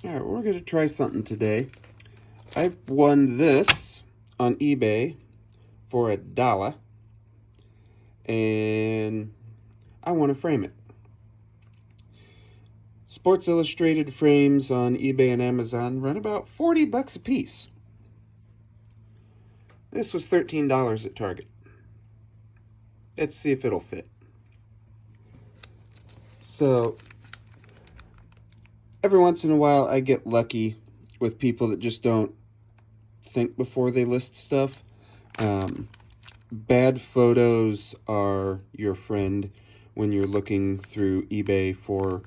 All right, we're going to try something today. I won this on eBay for $1, and I want to frame it. Sports Illustrated frames on eBay and Amazon run about 40 bucks a piece. This was $13 at Target. Let's see if it'll fit. So, every once in a while I get lucky with people that just don't think before they list stuff. Bad photos are your friend when you're looking through eBay for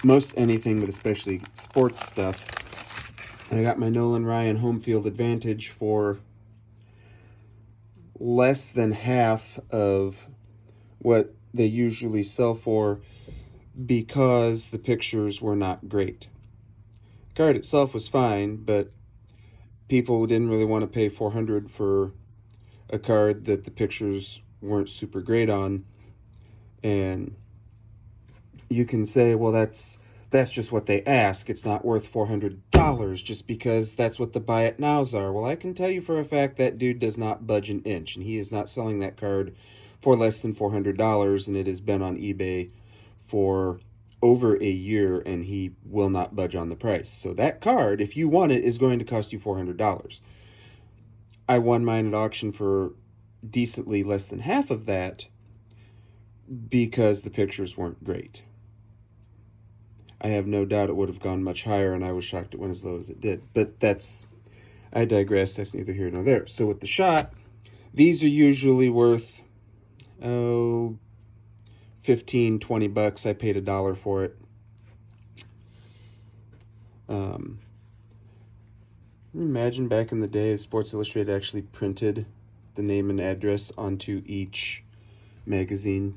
most anything, but especially sports stuff. I got my Nolan Ryan home field advantage for less than half of what they usually sell for because the pictures were not great. The card itself was fine, but people didn't really want to pay $400 for a card that the pictures weren't super great on. And you can say, well, that's just what they ask. It's not worth $400 just because that's what the buy it nows are. Well, I can tell you for a fact that dude does not budge an inch, and he is not selling that card for less than $400, and it has been on eBay for over a year, and he will not budge on the price. So that card, if you want it, is going to cost you $400. I won mine at auction for decently less than half of that because the pictures weren't great. I have no doubt it would have gone much higher, and I was shocked it went as low as it did. But I digress, that's neither here nor there. So with the shot, these are usually worth, 15, 20 bucks. I paid $1 for it. Imagine back in the day if Sports Illustrated actually printed the name and address onto each magazine.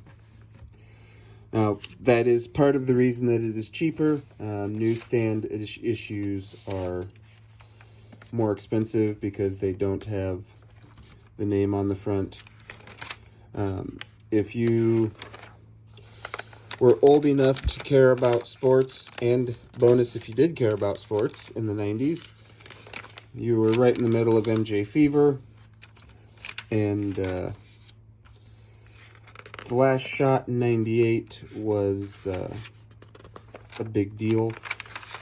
Now, that is part of the reason that it is cheaper. Newsstand issues are more expensive because they don't have the name on the front. If you were old enough to care about sports, and bonus if you did care about sports in the 90s, you were right in the middle of MJ Fever, and the last shot in 98 was a big deal.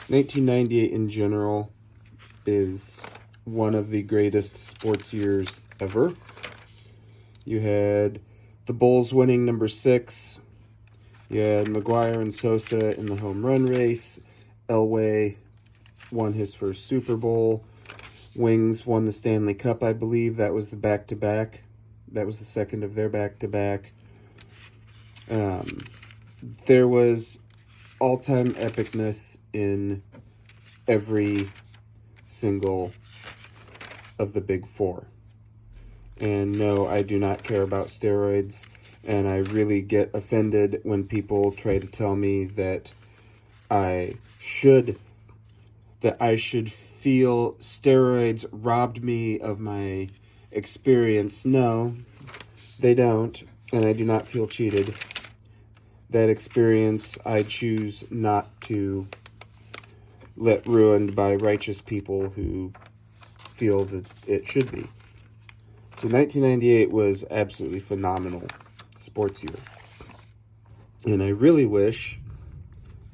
1998 in general is one of the greatest sports years ever. You had the Bulls winning number 6. You had McGwire and Sosa in the home run race. Elway won his first Super Bowl. Wings won the Stanley Cup, I believe. That was the back-to-back. That was the second of their back-to-back. There was all-time epicness in every single of the big four. And no, I do not care about steroids, and I really get offended when people try to tell me that I should feel steroids robbed me of my experience. No, they don't, and I do not feel cheated. That experience I choose not to let ruined by righteous people who feel that it should be. So 1998 was absolutely phenomenal sports year. And I really wish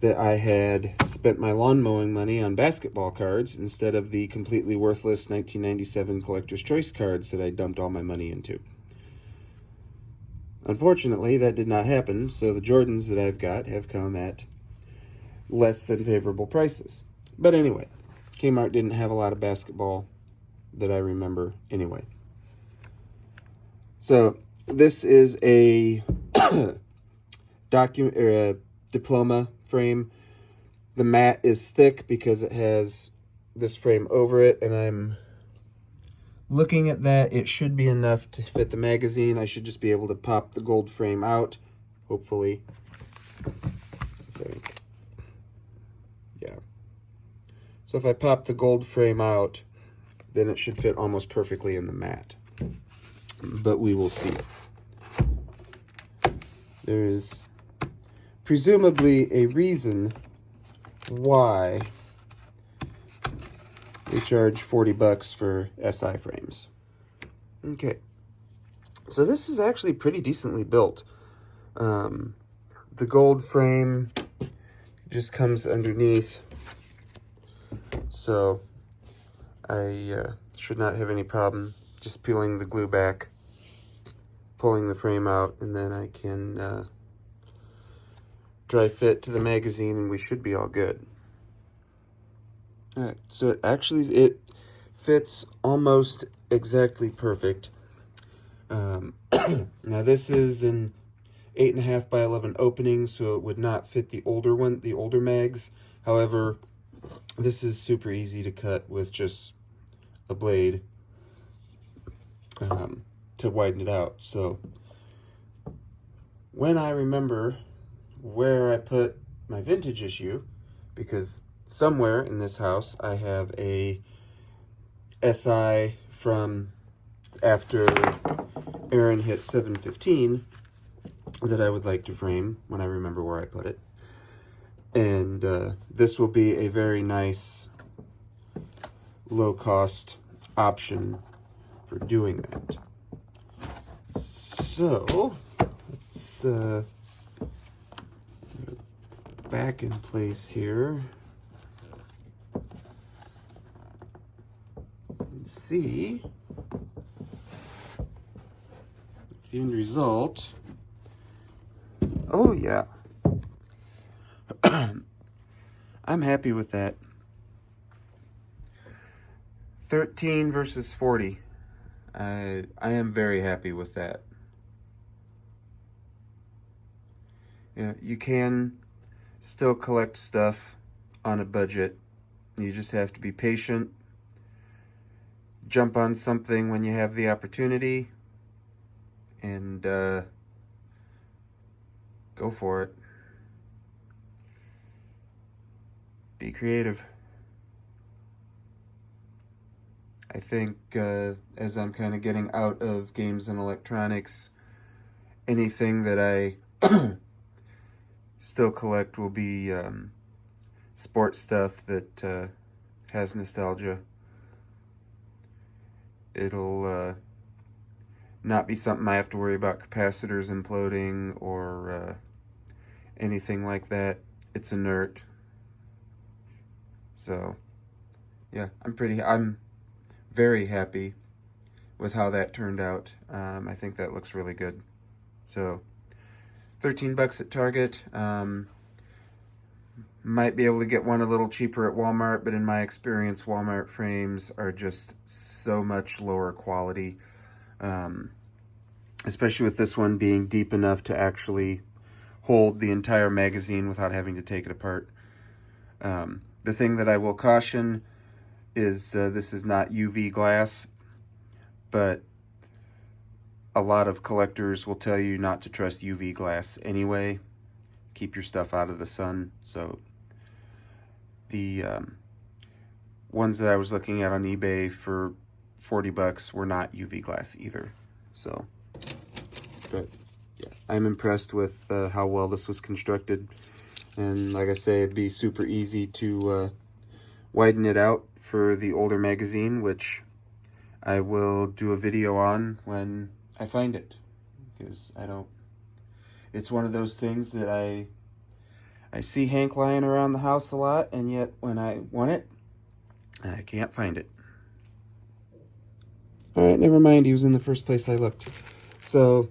that I had spent my lawn mowing money on basketball cards instead of the completely worthless 1997 Collector's Choice cards that I dumped all my money into. Unfortunately, that did not happen, so the Jordans that I've got have come at less than favorable prices. But anyway, Kmart didn't have a lot of basketball that I remember anyway. So this is a diploma frame. The mat is thick because it has this frame over it, and I'm looking at that. It should be enough to fit the magazine. I should just be able to pop the gold frame out, hopefully. I think. Yeah. So if I pop the gold frame out, then it should fit almost perfectly in the mat. But we will see. There's presumably a reason why They charge 40 bucks for SI frames. Okay, so this is actually pretty decently built. The gold frame just comes underneath, so I should not have any problem just peeling the glue back, pulling the frame out, and then I can dry fit to the magazine and we should be all good. Alright, so it fits almost exactly perfect. Now this is an 8.5 by 11 opening, so it would not fit the older mags. However, this is super easy to cut with just a blade to widen it out. So when I remember where I put my vintage issue, because somewhere in this house I have a SI from after Aaron hit 715 that I would like to frame when I remember where I put it. And this will be a very nice low-cost option for doing that. So let's back in place here. See the end result. Oh yeah. I'm happy with that. 13 versus 40. I am very happy with that. Yeah, you can still collect stuff on a budget. You just have to be patient. Jump on something when you have the opportunity, and go for it. Be creative. I think as I'm kind of getting out of games and electronics, anything that I still collect will be sports stuff that has nostalgia. It'll not be something I have to worry about capacitors imploding or anything like that. It's inert. So, yeah, I'm very happy with how that turned out. I think that looks really good. So, 13 bucks at Target. Might be able to get one a little cheaper at Walmart, but in my experience, Walmart frames are just so much lower quality. Especially with this one being deep enough to actually hold the entire magazine without having to take it apart. The thing that I will caution is this is not UV glass, but a lot of collectors will tell you not to trust UV glass anyway. Keep your stuff out of the sun. So the ones that I was looking at on eBay for 40 bucks were not UV glass either. So, but yeah, I'm impressed with how well this was constructed. And like I say, it'd be super easy to widen it out for the older magazine, which I will do a video on when I find it. Because it's one of those things that I see Hank lying around the house a lot, and yet when I want it, I can't find it. Alright, never mind, he was in the first place I looked. So,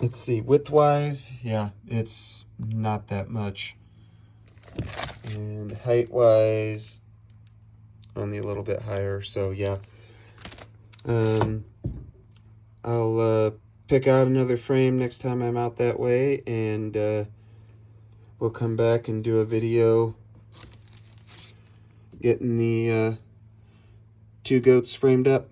let's see, width-wise, yeah, it's not that much. And height-wise, only a little bit higher, so yeah. I'll pick out another frame next time I'm out that way, and we'll come back and do a video getting the two goats framed up.